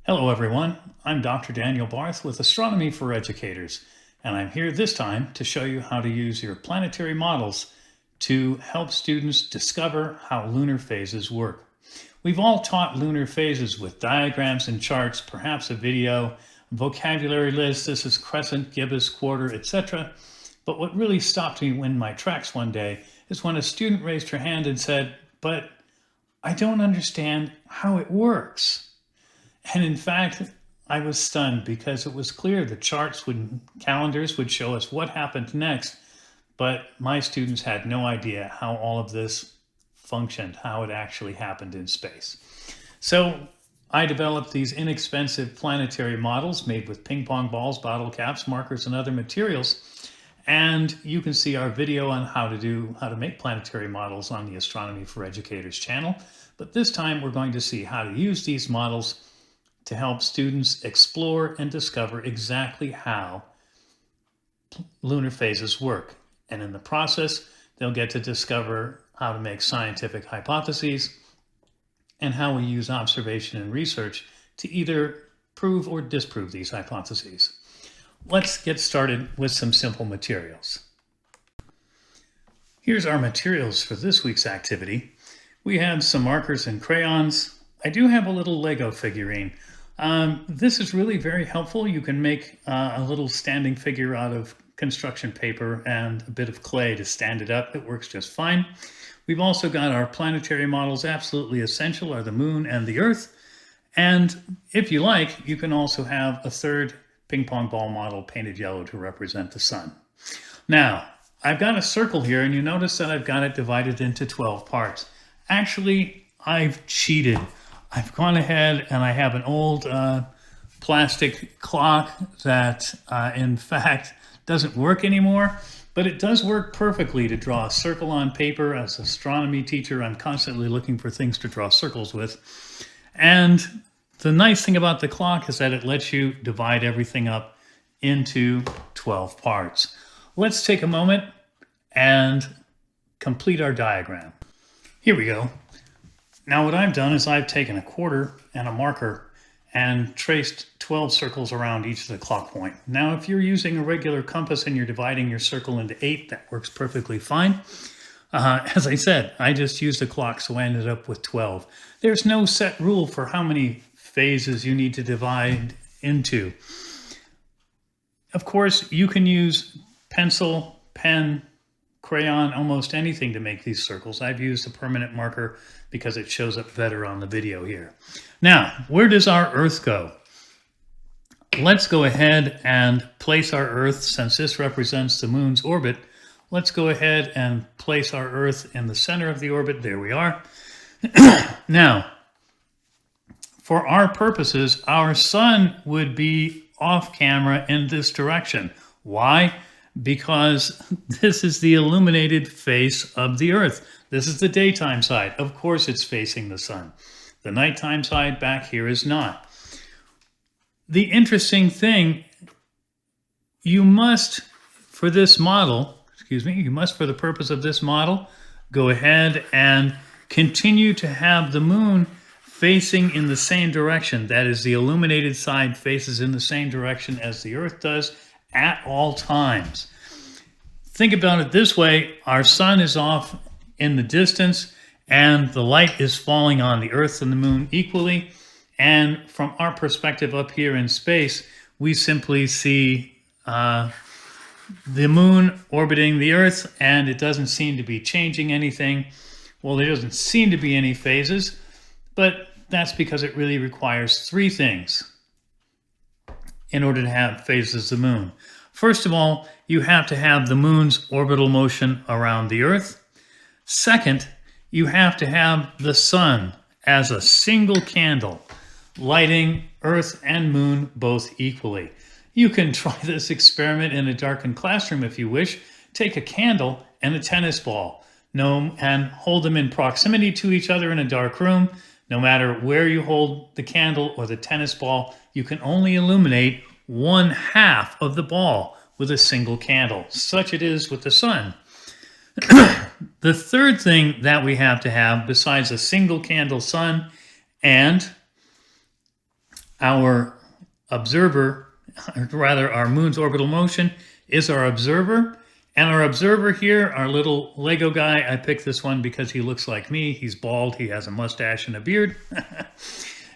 Hello everyone, I'm Dr. Daniel Barth with Astronomy for Educators, and I'm here this time to show you how to use your planetary models to help students discover how lunar phases work. We've all taught lunar phases with diagrams and charts, perhaps a video, vocabulary list, this is crescent, gibbous, quarter, etc. But what really stopped me in my tracks one day is when a student raised her hand and said, "But I don't understand how it works." And in fact, I was stunned because it was clear the calendars would show us what happened next, but my students had no idea how all of this functioned, how it actually happened in space. So I developed these inexpensive planetary models made with ping pong balls, bottle caps, markers, and other materials. And you can see our video on how to make planetary models on the Astronomy for Educators channel. But this time we're going to see how to use these models to help students explore and discover exactly how lunar phases work. And in the process, they'll get to discover how to make scientific hypotheses and how we use observation and research to either prove or disprove these hypotheses. Let's get started with some simple materials. Here's our materials for this week's activity. We have some markers and crayons. I do have a little Lego figurine. This is really very helpful. You can make a little standing figure out of construction paper and a bit of clay to stand it up. It works just fine. We've also got our planetary models. Absolutely essential are the moon and the earth. And if you like, you can also have a third ping pong ball model painted yellow to represent the sun. Now, I've got a circle here, and you notice that I've got it divided into 12 parts. Actually, I've cheated. I've gone ahead and I have an old plastic clock that in fact doesn't work anymore, but it does work perfectly to draw a circle on paper. As an astronomy teacher, I'm constantly looking for things to draw circles with. And the nice thing about the clock is that it lets you divide everything up into 12 parts. Let's take a moment and complete our diagram. Here we go. Now what I've done is I've taken a quarter and a marker and traced 12 circles around each of the clock point. Now if you're using a regular compass and you're dividing your circle into 8, that works perfectly fine. As I said, I just used a clock, so I ended up with 12. There's no set rule for how many phases you need to divide into. Of course, you can use pencil, pen, crayon, almost anything to make these circles. I've used a permanent marker because it shows up better on the video here. Now, where does our Earth go? Let's go ahead and place our Earth, since this represents the moon's orbit. Let's go ahead and place our Earth in the center of the orbit. There we are. Now, for our purposes, our sun would be off camera in this direction. Why? Because this is the illuminated face of the Earth. This is the daytime side. Of course it's facing the sun. The nighttime side back here is not. The interesting thing, you must, for this model, you must, for the purpose of this model, go ahead and continue to have the moon facing in the same direction. That is, the illuminated side faces in the same direction as the Earth does at all times. Think about it this way. Our sun is off in the distance and the light is falling on the Earth and the moon equally. And from our perspective up here in space, we simply see the moon orbiting the Earth, and it doesn't seem to be changing anything. Well, there doesn't seem to be any phases, but that's because it really requires 3 things in order to have phases of the moon. First of all, you have to have the moon's orbital motion around the Earth. Second, you have to have the sun as a single candle, lighting Earth and moon both equally. You can try this experiment in a darkened classroom if you wish. Take a candle and a tennis ball, and hold them in proximity to each other in a dark room. No matter where you hold the candle or the tennis ball, you can only illuminate 1/2 of the ball with a single candle. Such it is with the sun. The third thing that we have to have, besides a single candle sun and Our observer, or rather our moon's orbital motion, is our observer. And our observer here, our little Lego guy, I picked this one because he looks like me. He's bald, he has a mustache and a beard.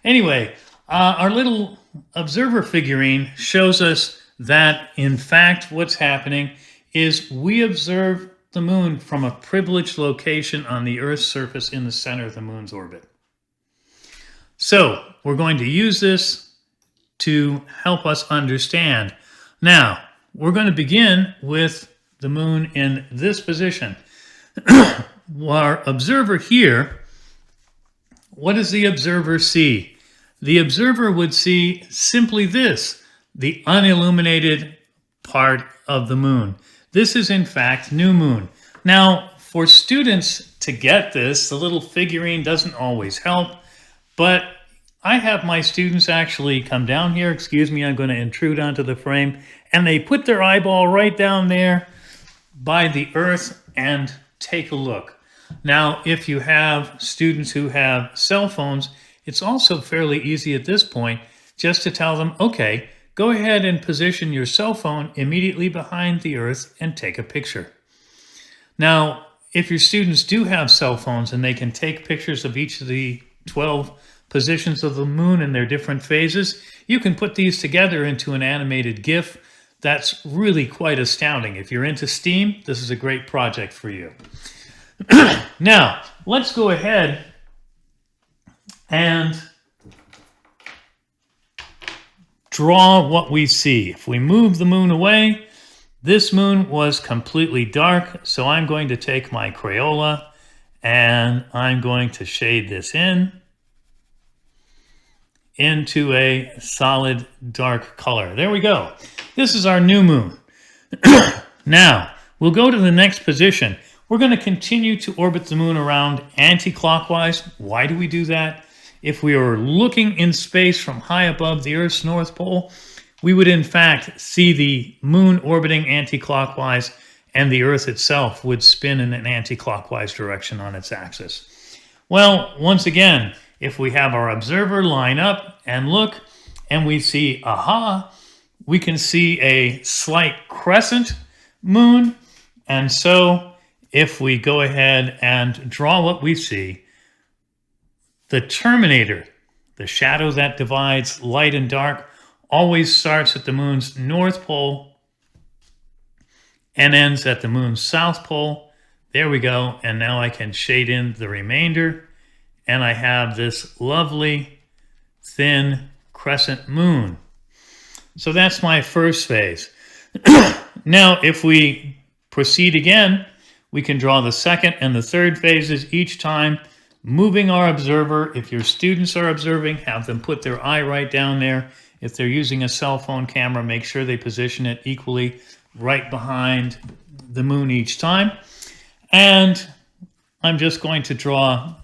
Anyway, our little observer figurine shows us that, in fact, what's happening is we observe the moon from a privileged location on the Earth's surface in the center of the moon's orbit. So we're going to use this to help us understand. Now, we're going to begin with the moon in this position. Our observer here, what does the observer see? The observer would see simply this, the unilluminated part of the moon. This is, in fact, new moon. Now, for students to get this, the little figurine doesn't always help, but I have my students actually come down here. Excuse me, I'm going to intrude onto the frame. And they put their eyeball right down there by the Earth and take a look. Now, if you have students who have cell phones, it's also fairly easy at this point just to tell them, okay, go ahead and position your cell phone immediately behind the Earth and take a picture. Now, if your students do have cell phones and they can take pictures of each of the 12 positions of the moon in their different phases, you can put these together into an animated GIF. That's really quite astounding. If you're into STEAM, this is a great project for you. Now, let's go ahead and draw what we see. If we move the moon away, this moon was completely dark, so I'm going to take my Crayola and I'm going to shade this into a solid dark color. There we go. This is our new moon. Now, we'll go to the next position. We're going to continue to orbit the moon around anti-clockwise. Why do we do that? If we were looking in space from high above the Earth's North Pole, we would in fact see the moon orbiting anti-clockwise, and the Earth itself would spin in an anti-clockwise direction on its axis. Well, once again, if we have our observer line up and look, and we see, aha, we can see a slight crescent moon. And so if we go ahead and draw what we see, the terminator, the shadow that divides light and dark, always starts at the moon's north pole and ends at the moon's south pole. There we go. And now I can shade in the remainder. And I have this lovely, thin crescent moon. So that's my first phase. Now, if we proceed again, we can draw the second and the third phases each time, moving our observer. If your students are observing, have them put their eye right down there. If they're using a cell phone camera, make sure they position it equally right behind the moon each time. And I'm just going to draw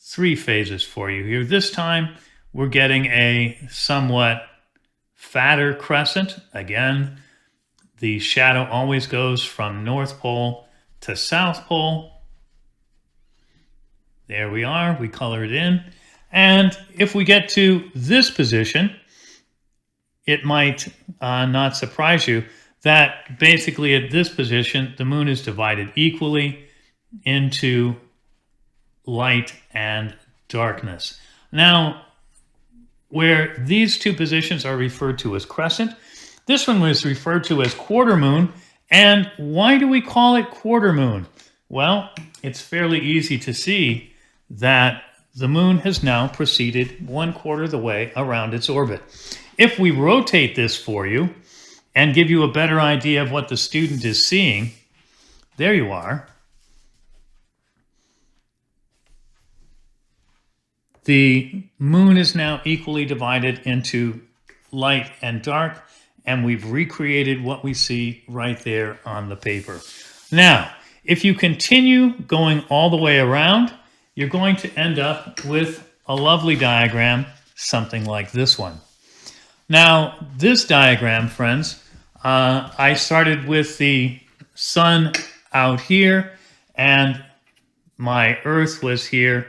3 phases for you here. This time, we're getting a somewhat fatter crescent. Again, the shadow always goes from North Pole to South Pole. There we are. We color it in. And if we get to this position, it might not surprise you that basically at this position, the moon is divided equally into light and darkness. Now, where these two positions are referred to as crescent, this one was referred to as quarter moon. And why do we call it quarter moon? Well, it's fairly easy to see that the moon has now proceeded 1/4 of the way around its orbit. If we rotate this for you and give you a better idea of what the student is seeing, there you are. The moon is now equally divided into light and dark, and we've recreated what we see right there on the paper. Now, if you continue going all the way around, you're going to end up with a lovely diagram, something like this one. Now, this diagram, friends, I started with the sun out here, and my Earth was here,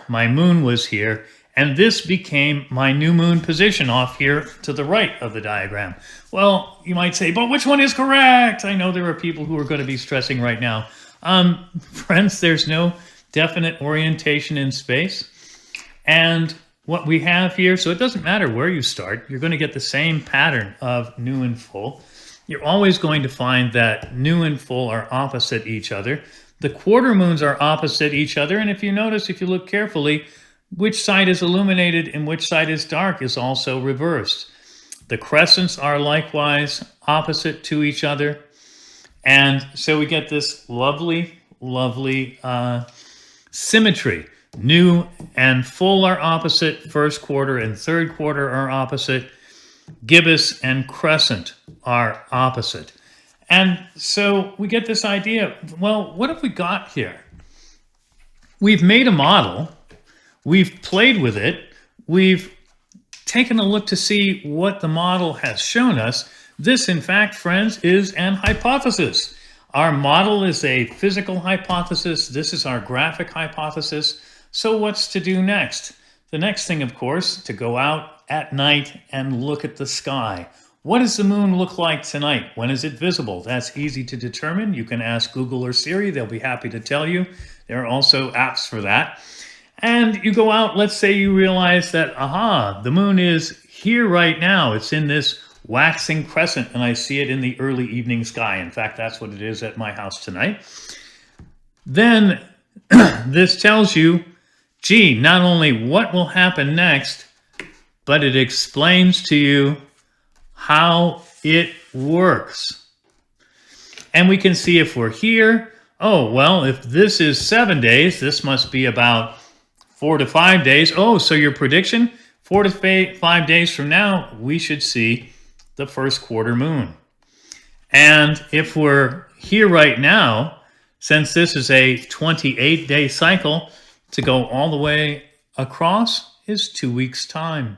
my moon was here, And this became my new moon position off here to the right of the diagram. Well, you might say, but which one is correct? I know there are people who are going to be stressing right now. Friends, there's no definite orientation in space. And what we have here, so it doesn't matter where you start, you're going to get the same pattern of new and full. You're always going to find that new and full are opposite each other. The quarter moons are opposite each other, and if you notice, if you look carefully, which side is illuminated and which side is dark is also reversed. The crescents are likewise opposite to each other, and so we get this lovely, lovely symmetry. New and full are opposite, first quarter and third quarter are opposite, gibbous and crescent are opposite. And so we get this idea, well, what have we got here? We've made a model, we've played with it, we've taken a look to see what the model has shown us. This, in fact, friends, is an hypothesis. Our model is a physical hypothesis. This is our graphic hypothesis. So what's to do next? The next thing, of course, to go out at night and look at the sky. What does the moon look like tonight? When is it visible? That's easy to determine. You can ask Google or Siri. They'll be happy to tell you. There are also apps for that. And you go out, let's say you realize that, aha, the moon is here right now. It's in this waxing crescent, and I see it in the early evening sky. In fact, that's what it is at my house tonight. Then this tells you, gee, not only what will happen next, but it explains to you how it works. And we can see if we're here, oh, well, if this is 7 days, this must be about 4 to 5 days. Oh, so your prediction, 4 to 5 days from now, we should see the first quarter moon. And if we're here right now, since this is a 28-day cycle, to go all the way across is 2 weeks' time.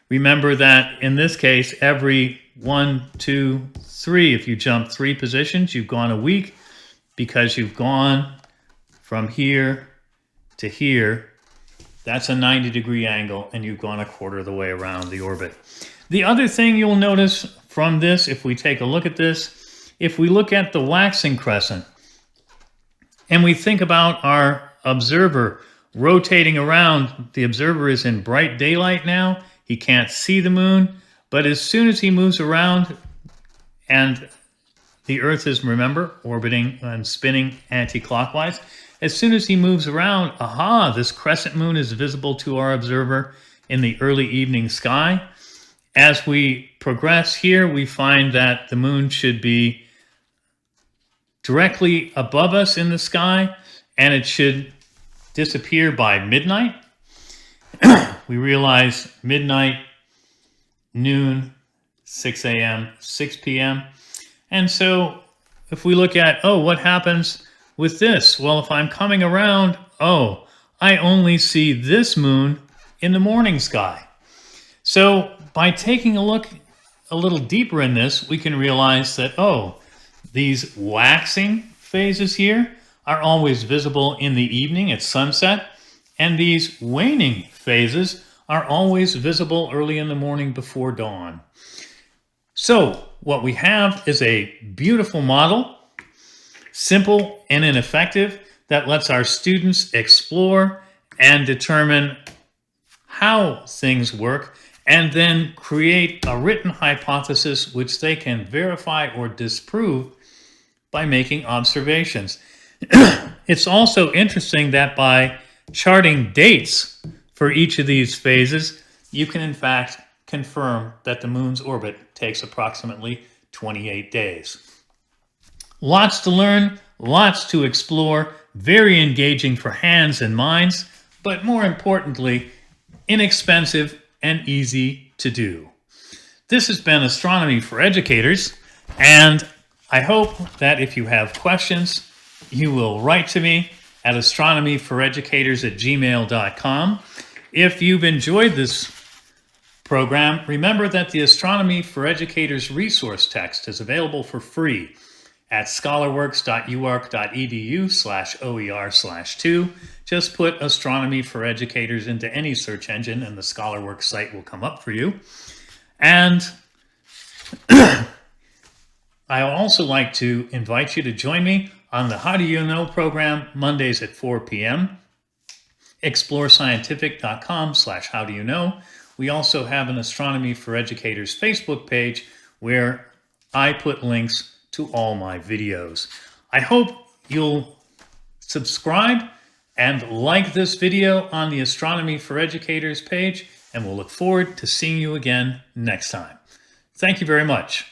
Remember that in this case, every 1, 2, 3, if you jump 3 positions, you've gone a week because you've gone from here to here. That's a 90-degree angle, and you've gone a quarter of the way around the orbit. The other thing you'll notice from this, if we take a look at this, if we look at the waxing crescent, and we think about our observer rotating around, the observer is in bright daylight now, he can't see the moon, but as soon as he moves around, and the Earth is, remember, orbiting and spinning anti-clockwise, as soon as he moves around, aha, this crescent moon is visible to our observer in the early evening sky. As we progress here, we find that the moon should be directly above us in the sky, and it should disappear by midnight. We realize midnight, noon, 6 a.m., 6 p.m. And so if we look at, oh, what happens with this? Well, if I'm coming around, oh, I only see this moon in the morning sky. So by taking a look a little deeper in this, we can realize that, oh, these waxing phases here are always visible in the evening at sunset, and these waning phases are always visible early in the morning before dawn. So what we have is a beautiful model, simple and ineffective, that lets our students explore and determine how things work, and then create a written hypothesis which they can verify or disprove by making observations. It's also interesting that by charting dates for each of these phases, you can in fact confirm that the moon's orbit takes approximately 28 days. Lots to learn, lots to explore, very engaging for hands and minds, but more importantly, inexpensive and easy to do. This has been Astronomy for Educators, and I hope that if you have questions, you will write to me at astronomyforeducators@gmail.com. If you've enjoyed this program, remember that the Astronomy for Educators resource text is available for free at scholarworks.uark.edu/OER/2. Just put Astronomy for Educators into any search engine and the ScholarWorks site will come up for you. And I would also like to invite you to join me on the How Do You Know program, Mondays at 4 p.m. explorescientific.com/howdoyouknow. We also have an Astronomy for Educators Facebook page where I put links to all my videos. I hope you'll subscribe and like this video on the Astronomy for Educators page, and we'll look forward to seeing you again next time. Thank you very much.